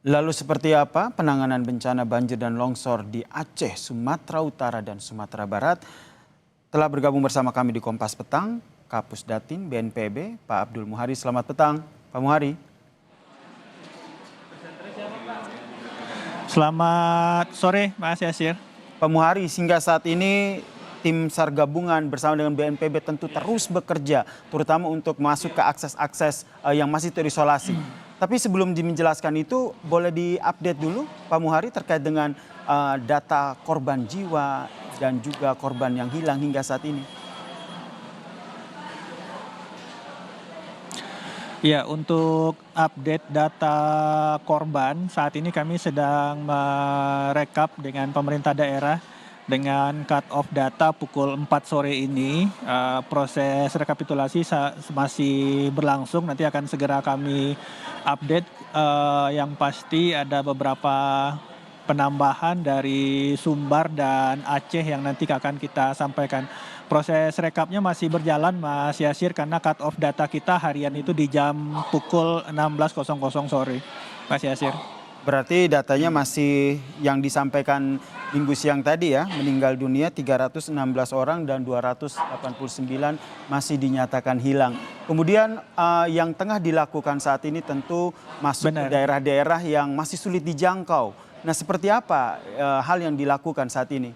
Lalu seperti apa penanganan bencana banjir dan longsor di Aceh, Sumatera Utara, dan Sumatera Barat? Telah bergabung bersama kami di Kompas Petang, Kapus Datin BNPB, Pak Abdul Muhari. Selamat petang, Pak Muhari. Selamat sore, Mas Yasir. Pak Muhari, hingga saat ini tim SAR gabungan bersama dengan BNPB tentu terus bekerja, terutama untuk masuk ke akses-akses yang masih terisolasi. Tapi sebelum menjelaskan itu, boleh diupdate dulu Pak Muhari terkait dengan data korban jiwa dan juga korban yang hilang hingga saat ini. Ya, untuk update data korban, saat ini kami sedang merekap dengan pemerintah daerah dengan cut off data pukul 4 sore ini. Proses rekapitulasi masih berlangsung, nanti akan segera kami update. Yang pasti ada beberapa penambahan dari Sumbar dan Aceh yang nanti akan kita sampaikan. Proses rekapnya masih berjalan, Mas Yasir, karena cut off data kita harian itu di jam pukul 16.00 sore, Mas Yasir. Berarti datanya masih yang disampaikan minggu siang tadi ya, meninggal dunia 316 orang dan 289 masih dinyatakan hilang. Kemudian yang tengah dilakukan saat ini tentu masuk ke daerah-daerah yang masih sulit dijangkau. Nah, seperti apa hal yang dilakukan saat ini?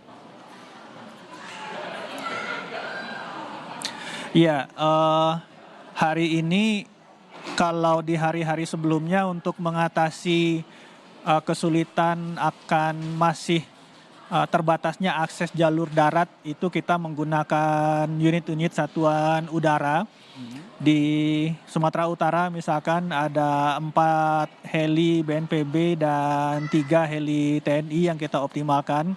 Iya, hari ini kalau di hari-hari sebelumnya untuk mengatasi kesulitan akan masih terbatasnya akses jalur darat, itu kita menggunakan unit-unit satuan udara. Di Sumatera Utara misalkan ada 4 heli BNPB dan 3 heli TNI yang kita optimalkan.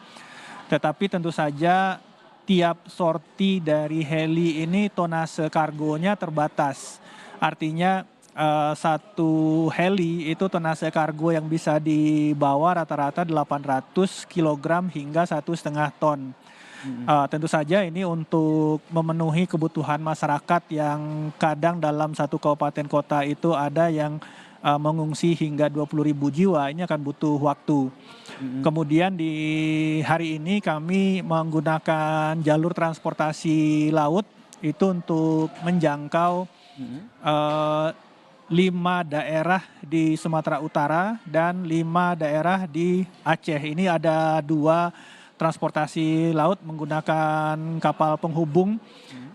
Tetapi tentu saja tiap sorti dari heli ini tonase kargonya terbatas. Artinya satu heli itu tonase kargo yang bisa dibawa rata-rata 800 kg hingga 1,5 ton. Tentu saja ini untuk memenuhi kebutuhan masyarakat yang kadang dalam satu kabupaten kota itu ada yang mengungsi hingga 20.000 jiwa, ini akan butuh waktu. Kemudian di hari ini kami menggunakan jalur transportasi laut itu untuk menjangkau 5 daerah di Sumatera Utara dan 5 daerah di Aceh. Ini ada 2 transportasi laut menggunakan kapal penghubung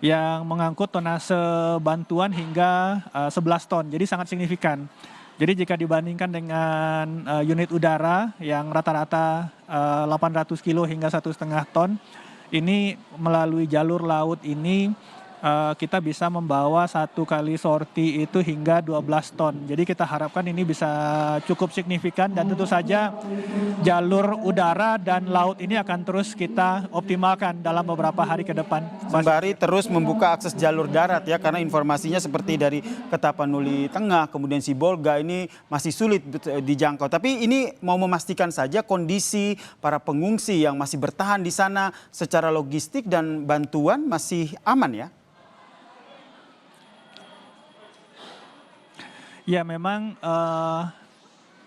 yang mengangkut tonase bantuan hingga 11 ton. Jadi sangat signifikan. Jadi jika dibandingkan dengan unit udara yang rata-rata 800 kilo hingga 1,5 ton, ini melalui jalur laut ini kita bisa membawa satu kali sorti itu hingga 12 ton. Jadi kita harapkan ini bisa cukup signifikan dan tentu saja jalur udara dan laut ini akan terus kita optimalkan dalam beberapa hari ke depan. Sembari terus membuka akses jalur darat ya, karena informasinya seperti dari Ketapanuli Tengah, kemudian Sibolga ini masih sulit dijangkau. Tapi ini mau memastikan saja kondisi para pengungsi yang masih bertahan di sana secara logistik dan bantuan masih aman ya? Ya, memang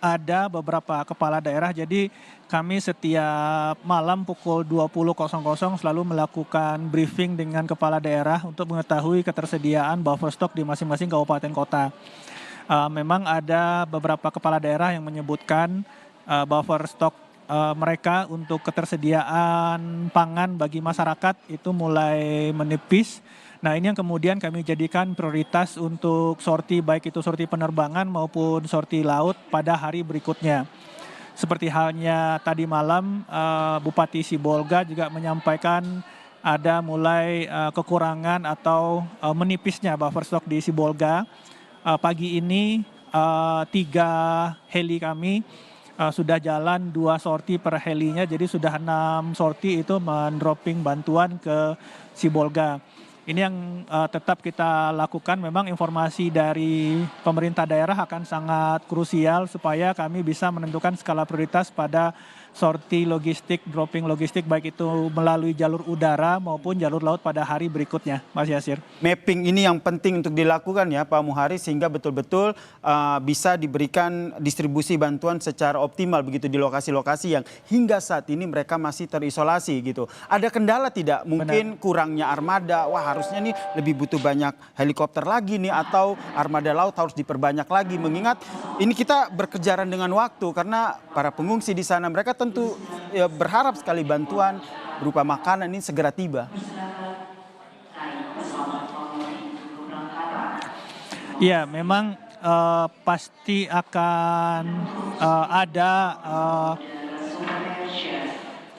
ada beberapa kepala daerah, jadi kami setiap malam pukul 20.00 selalu melakukan briefing dengan kepala daerah untuk mengetahui ketersediaan buffer stok di masing-masing kabupaten kota. Memang ada beberapa kepala daerah yang menyebutkan buffer stok mereka untuk ketersediaan pangan bagi masyarakat itu mulai menipis. Nah, ini yang kemudian kami jadikan prioritas untuk sorti, baik itu sorti penerbangan maupun sorti laut pada hari berikutnya. Seperti halnya tadi malam Bupati Sibolga juga menyampaikan ada mulai kekurangan atau menipisnya buffer stok di Sibolga. Pagi ini 3 heli kami sudah jalan 2 sorti per helinya, jadi sudah 6 sorti itu mendropping bantuan ke Sibolga. Ini yang tetap kita lakukan. Memang informasi dari pemerintah daerah akan sangat krusial supaya kami bisa menentukan skala prioritas pada sorti logistik, dropping logistik baik itu melalui jalur udara maupun jalur laut pada hari berikutnya, Mas Yasir. Mapping ini yang penting untuk dilakukan ya Pak Muhari, sehingga betul-betul bisa diberikan distribusi bantuan secara optimal begitu di lokasi-lokasi yang hingga saat ini mereka masih terisolasi gitu. Ada kendala tidak? Mungkin kurangnya armada, wah harusnya nih lebih butuh banyak helikopter lagi nih, atau armada laut harus diperbanyak lagi, mengingat ini kita berkejaran dengan waktu karena para pengungsi di sana mereka tentu ya, berharap sekali bantuan berupa makanan ini segera tiba. Ya, memang pasti akan ada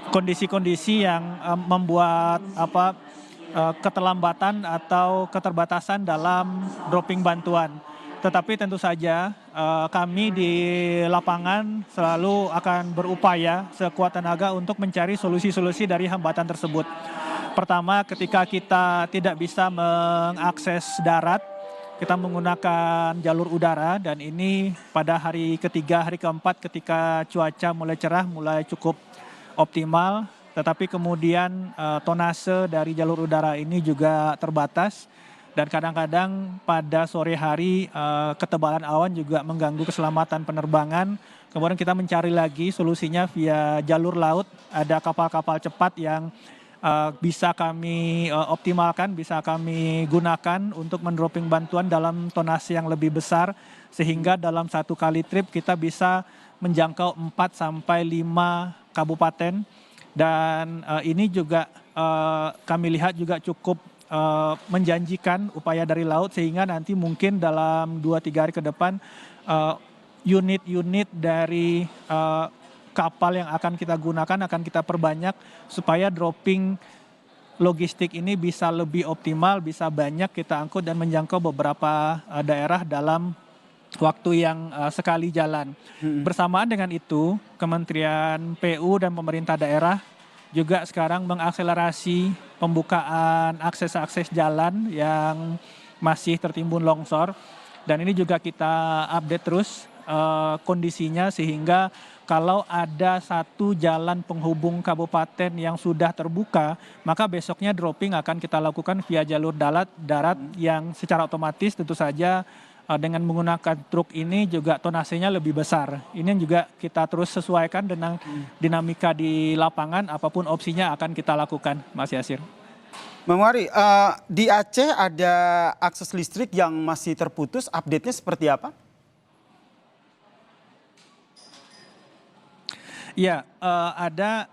kondisi-kondisi yang membuat keterlambatan atau keterbatasan dalam dropping bantuan. Tetapi tentu saja kami di lapangan selalu akan berupaya sekuat tenaga untuk mencari solusi-solusi dari hambatan tersebut. Pertama, ketika kita tidak bisa mengakses darat, kita menggunakan jalur udara, dan ini pada hari ketiga, hari keempat ketika cuaca mulai cerah, mulai cukup optimal. Tetapi kemudian tonase dari jalur udara ini juga terbatas. Dan kadang-kadang pada sore hari ketebalan awan juga mengganggu keselamatan penerbangan. Kemudian kita mencari lagi solusinya via jalur laut. Ada kapal-kapal cepat yang bisa kami optimalkan, bisa kami gunakan untuk mendropping bantuan dalam tonase yang lebih besar. Sehingga dalam satu kali trip kita bisa menjangkau 4 sampai 5 kabupaten. Dan ini juga kami lihat juga cukup menjanjikan upaya dari laut, sehingga nanti mungkin dalam 2-3 hari ke depan unit-unit dari kapal yang akan kita gunakan akan kita perbanyak supaya dropping logistik ini bisa lebih optimal, bisa banyak kita angkut dan menjangkau beberapa daerah dalam waktu yang sekali jalan. Bersamaan dengan itu, Kementerian PU dan pemerintah daerah juga sekarang mengakselerasi pembukaan akses-akses jalan yang masih tertimbun longsor. Dan ini juga kita update terus kondisinya, sehingga kalau ada satu jalan penghubung kabupaten yang sudah terbuka, maka besoknya dropping akan kita lakukan via jalur darat yang secara otomatis tentu saja dengan menggunakan truk ini juga tonasenya lebih besar. Ini yang juga kita terus sesuaikan dengan dinamika di lapangan, apapun opsinya akan kita lakukan, Mas Yasir. Bang Wari, di Aceh ada akses listrik yang masih terputus, update-nya seperti apa? Ya, ada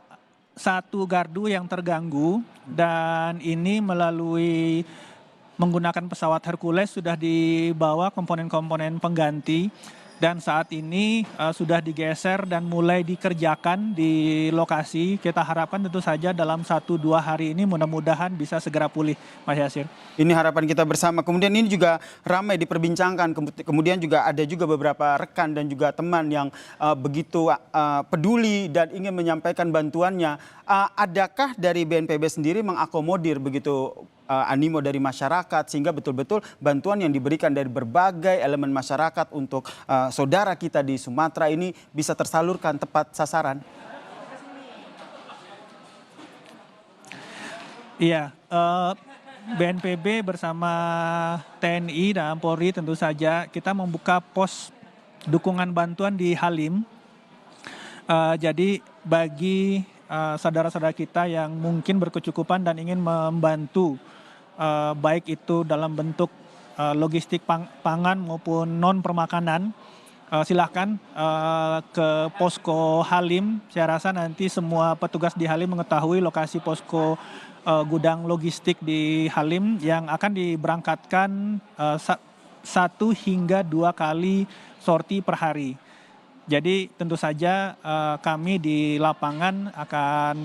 satu gardu yang terganggu, dan ini melalui menggunakan pesawat Hercules sudah dibawa komponen-komponen pengganti, dan saat ini sudah digeser dan mulai dikerjakan di lokasi. Kita harapkan tentu saja dalam 1-2 hari ini mudah-mudahan bisa segera pulih, Mas Yasir. Ini harapan kita bersama. Kemudian ini juga ramai diperbincangkan. Kemudian juga ada juga beberapa rekan dan juga teman yang begitu peduli dan ingin menyampaikan bantuannya. Adakah dari BNPB sendiri mengakomodir begitu animo dari masyarakat, sehingga betul-betul bantuan yang diberikan dari berbagai elemen masyarakat untuk saudara kita di Sumatera ini bisa tersalurkan tepat sasaran? Iya, BNPB bersama TNI dan Polri tentu saja kita membuka pos dukungan bantuan di Halim. Jadi bagi saudara-saudara kita yang mungkin berkecukupan dan ingin membantu, baik itu dalam bentuk logistik pangan maupun non permakanan, silahkan ke posko Halim. Saya rasa nanti semua petugas di Halim mengetahui lokasi posko gudang logistik di Halim yang akan diberangkatkan 1 hingga 2 kali sorti per hari. Jadi tentu saja kami di lapangan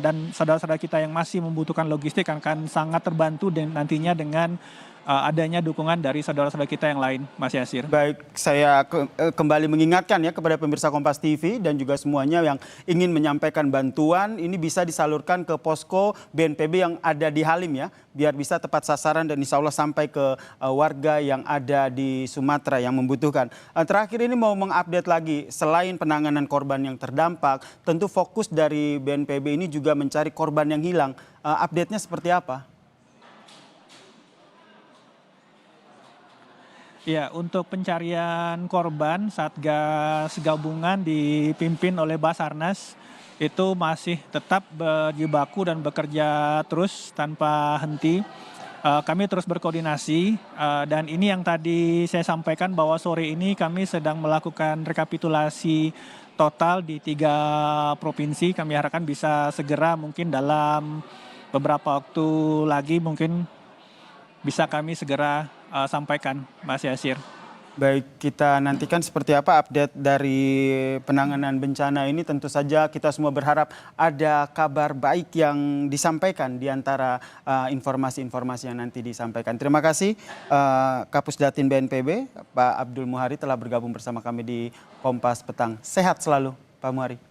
dan saudara-saudara kita yang masih membutuhkan logistik akan sangat terbantu nantinya dengan adanya dukungan dari saudara-saudara kita yang lain, Mas Yasir. Baik, saya kembali mengingatkan ya kepada pemirsa Kompas TV dan juga semuanya yang ingin menyampaikan bantuan, ini bisa disalurkan ke posko BNPB yang ada di Halim ya, biar bisa tepat sasaran dan insya Allah sampai ke warga yang ada di Sumatera yang membutuhkan. Terakhir ini mau mengupdate lagi, selain penanganan korban yang terdampak, tentu fokus dari BNPB ini juga mencari korban yang hilang. Update-nya seperti apa? Ya, untuk pencarian korban, Satgas Gabungan dipimpin oleh Basarnas itu masih tetap berjibaku dan bekerja terus tanpa henti. Kami terus berkoordinasi dan ini yang tadi saya sampaikan bahwa sore ini kami sedang melakukan rekapitulasi total di 3 provinsi. Kami harapkan bisa segera mungkin dalam beberapa waktu lagi mungkin bisa kami segera sampaikan, Mas Yasir. Baik, kita nantikan seperti apa update dari penanganan bencana ini. Tentu saja kita semua berharap ada kabar baik yang disampaikan di antara informasi-informasi yang nanti disampaikan. Terima kasih Kapus Datin BNPB, Pak Abdul Muhari telah bergabung bersama kami di Kompas Petang. Sehat selalu, Pak Muhari.